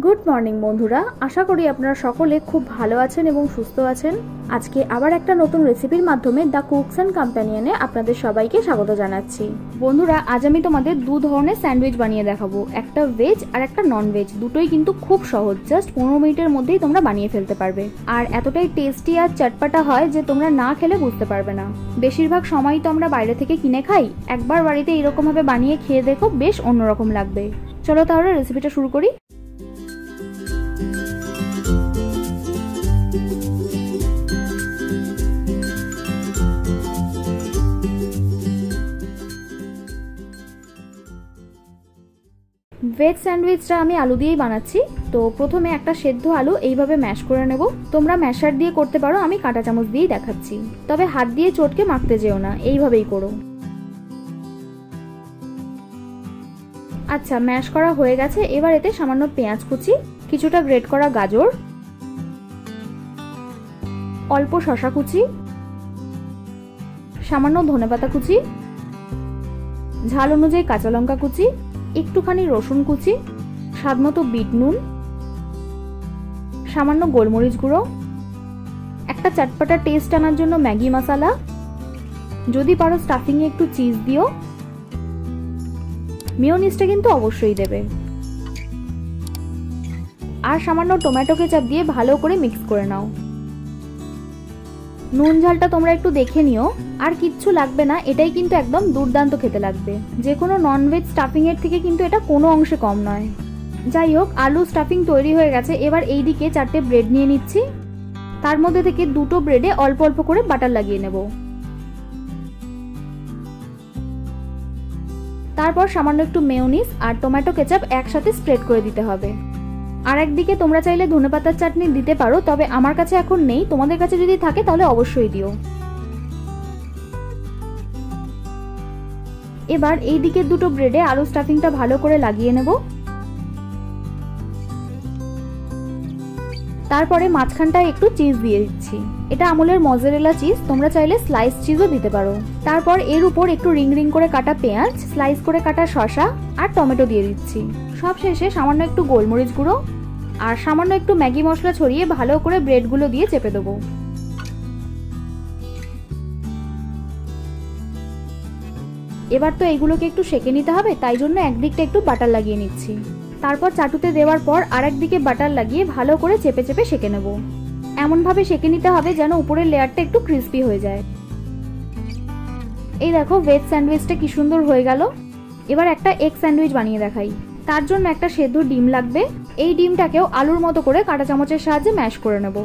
Good morning বন্ধুরা, আশা করি আপনারা সকলে খুব ভালো আছেন এবং সুস্থ আছেন। আজকে আবার একটা নতুন রেসিপির মাধ্যমে দ্য কুকস অ্যান্ড কম্প্যানিয়নে আপনাদের সবাইকে স্বাগত জানাচ্ছি। বন্ধুরা, আজ আমি তোমাদের দু ধরনের স্যান্ডউইচ বানিয়ে দেখাবো, একটা ভেজ আর একটা নন ভেজ। দুটোই কিন্তু খুব সহজ, জাস্ট 15 মিনিটের মধ্যেই তোমরা বানিয়ে ফেলতে পারবে। আর এতটাই টেস্টি আর চটপাটা হয় যে তোমরা না খেলে বুঝতে পারবে না। বেশিরভাগ সময়ই তো আমরা বাইরে থেকে কিনে খাই, একবার বাড়িতে এরকম ভাবে বানিয়ে খেয়ে দেখো, বেশ অন্যরকম লাগবে। চলো তাহলে রেসিপিটা শুরু করি। ভেজ স্যান্ডউইচটা আমি আলু দিয়েই বানাচ্ছি। তো প্রথমে একটা সেদ্ধ আলু এইভাবে ম্যাশ করে নেব। তোমরা ম্যাশার দিয়ে করতে পারো, আমি কাঁটা চামচ দিয়েই দেখাচ্ছি। তবে হাত দিয়ে চটকে মাখতে যেও না, এইভাবেই করো। আচ্ছা, ম্যাশ করা হয়ে গেছে। এবার এতে সামান্য পেঁয়াজ কুচি, কিছুটা গ্রেট করা গাজর, অল্প শসা কুচি, সামান্য ধনেপাতা কুচি, ঝাল অনুযায়ী কাঁচা লঙ্কা কুচি, একটুখানি রসুন কুচি, স্বাদমতো বিট নুন, সামান্য গোলমরিচ গুঁড়ো, একটা চটপটা টেস্ট আনার জন্য ম্যাগি মশলা, যদি পারো স্টাফিং এ একটু চিজ দিও, মেয়োনিজটা কিন্তু অবশ্যই দেবে, আর সামান্য টমেটো কেচাপ দিয়ে ভালো করে মিক্স করে নাও। নুন ঝালটা তোমরা একটু দেখে নিও, আর কিচ্ছু লাগবে না। এটাই কিন্তু একদম দুর্দান্ত খেতে লাগবে। যে কোনো ননভেজ স্টাফিং এর থেকে কিন্তু এটা কোনো অংশে কম নয়। যাই হোক, আলু স্টাফিং তৈরি হয়ে গেছে। এবার এই দিকে 4টে ব্রেড নিয়ে নিচ্ছি। তার মধ্যে থেকে 2টো ব্রেডে অল্প অল্প করে বাটার লাগিয়ে নেব। তারপর সামান্য একটু মেয়োনিজ আর টমেটো কেচাপ একসাথে স্প্রেড করে দিতে হবে। আর একদিকে তোমরা চাইলে ধনেপাতার চাটনি দিতে পারো, তবে আমার কাছে এখন নেই। তোমাদের কাছে যদি থাকে তাহলে অবশ্যই দিও। এবার এই দিকের 2টো ব্রেডে আলু স্টাফিংটা ভালো করে লাগিয়ে নেব। তারপরে মাঝখানটায় একটু চিজ দিয়ে দিচ্ছি। এটা আমুলের মজারেলা চিজ, তোমরা চাইলে স্লাইস চিজও দিতে পারো। তারপর এর উপর একটু রিং রিং করে কাটা পেঁয়াজ, স্লাইস করে কাটা শসা আর টমেটো দিয়ে দিচ্ছি। সব শেষে সামান্য একটু গোলমরিচ গুঁড়ো আর সামান্য একটু ম্যাগি মশলা ছড়িয়ে ভালো করে ব্রেডগুলো দিয়ে চেপে দেবো। এবার তো এইগুলোকে একটু সেঁকে নিতে হবে, তাই জন্য একদিকটা একটু বাটার লাগিয়ে নিচ্ছি। তারপর চাটুতে দেওয়ার পর আরেকদিকে বাটার লাগিয়ে ভালো করে চেপে চেপে সেঁকে নেব। এমনভাবে সেঁকে নিতে হবে যেন উপরের লেয়ারটা একটু ক্রিস্পি হয়ে যায়। এই দেখো, ভেজ স্যান্ডউইচটা কি সুন্দর হয়ে গেল। এবার একটা এগ স্যান্ডউইচ বানিয়ে দেখাই। তার জন্য একটা সেদ্ধ ডিম লাগবে। এই ডিমটাকেও আলুর মতো করে কাঁটা চামচের সাহায্যে ম্যাশ করে নেব।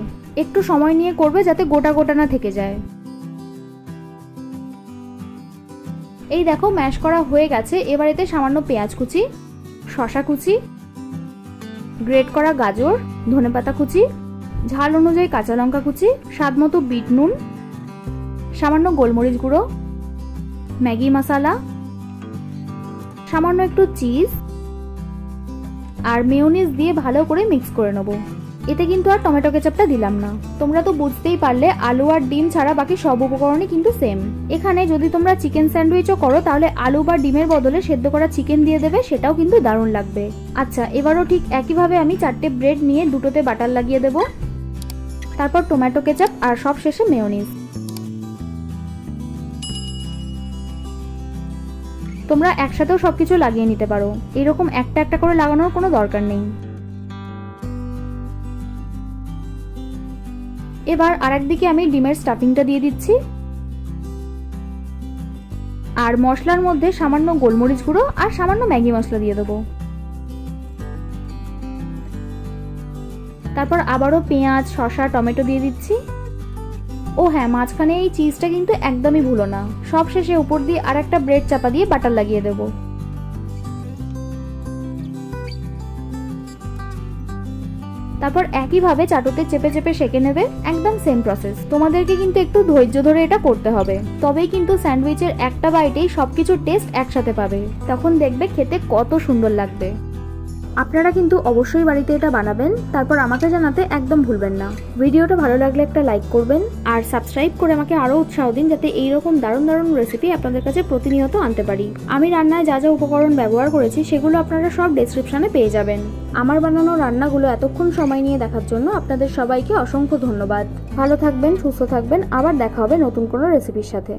একটু সময় নিয়ে করবে যাতে গোটা গোটা না থেকে যায়। এই দেখো, ম্যাশ করা হয়ে গেছে। এবার এতে সামান্য পেঁয়াজ কুচি, শসা কুচি, গ্রেট করা গাজর, ধনেপাতা কুচি, ঝাল অনুযায়ী কাঁচা লঙ্কা কুচি, স্বাদমতো বিট নুন, সামান্য গোলমরিচ গুঁড়ো, ম্যাগি মশলা, সামান্য একটু চিজ আর মেয়োনিজ দিয়ে ভালো করে মিক্স করে নেব। এতে কিন্তু আর টমেটো কেচাপটা দিলাম না। তোমরা তো বুঝতেই পারলে, আলু আর ডিম ছাড়া বাকি সব উপকরণই কিন্তু সেম। এখানে যদি তোমরা চিকেন স্যান্ডউইচও করো তাহলে আলু বা ডিমের বদলে সেদ্ধ করা চিকেন দিয়ে দেবে, সেটাও কিন্তু দারুণ লাগবে। আচ্ছা, এবারও ঠিক একইভাবে আমি 4টে ব্রেড নিয়ে 2টোতে বাটার লাগিয়ে দেব। তারপর টমেটো কেচাপ আর সব শেষে মেয়োনিজ। তোমরা একসাথেও সবকিছু লাগিয়ে নিতে পারো, এরকম একটা একটা করে লাগানোর কোনো দরকার নেই। এবার আরেকদিকে আমি ডিমের স্টাফিংটা দিয়ে দিচ্ছি। আর মশলার মধ্যে সামান্য গোলমরিচ গুঁড়ো আর সামান্য ম্যাগি মশলা দিয়ে দেবো। তারপর আবারও পেঁয়াজ, শসা, টমেটো দিয়ে দিচ্ছি। ও হ্যাঁ, মাঝখানে এই চিজটা কিন্তু একদমই ভুলো না। সব শেষে উপর দিয়ে আর একটা ব্রেড চাপা দিয়ে বাটার লাগিয়ে দেবো। তারপর একইভাবে চাটুতে চেপে চেপে সেঁকে নেবে। একদম সেম প্রসেস। তোমাদেরকে কিন্তু একটু ধৈর্য ধরে এটা করতে হবে, তবেই কিন্তু স্যান্ডউইচের একটা বাইটেই সবকিছুর টেস্ট একসাথে পাবে। তখন দেখবে খেতে কত সুন্দর লাগবে। আপনারা কিন্তু অবশ্যই বাড়িতে এটা বানাবেন, তারপর আমাকে জানাতে একদম ভুলবেন না। ভিডিওটা ভালো লাগলে একটা লাইক করবেন আর সাবস্ক্রাইব করে আমাকে আরও উৎসাহ দিন, যাতে এইরকম দারুণ দারুণ রেসিপি আপনাদের কাছে প্রতিনিয়ত আনতে পারি। আমি রান্নায় যা যা উপকরণ ব্যবহার করেছি সেগুলো আপনারা সব ডেসক্রিপশনে পেয়ে যাবেন। আমার বানানো রান্নাগুলো এতক্ষণ সময় নিয়ে দেখার জন্য আপনাদের সবাইকে অসংখ্য ধন্যবাদ। ভালো থাকবেন, সুস্থ থাকবেন, আবার দেখা হবে নতুন কোনো রেসিপির সাথে।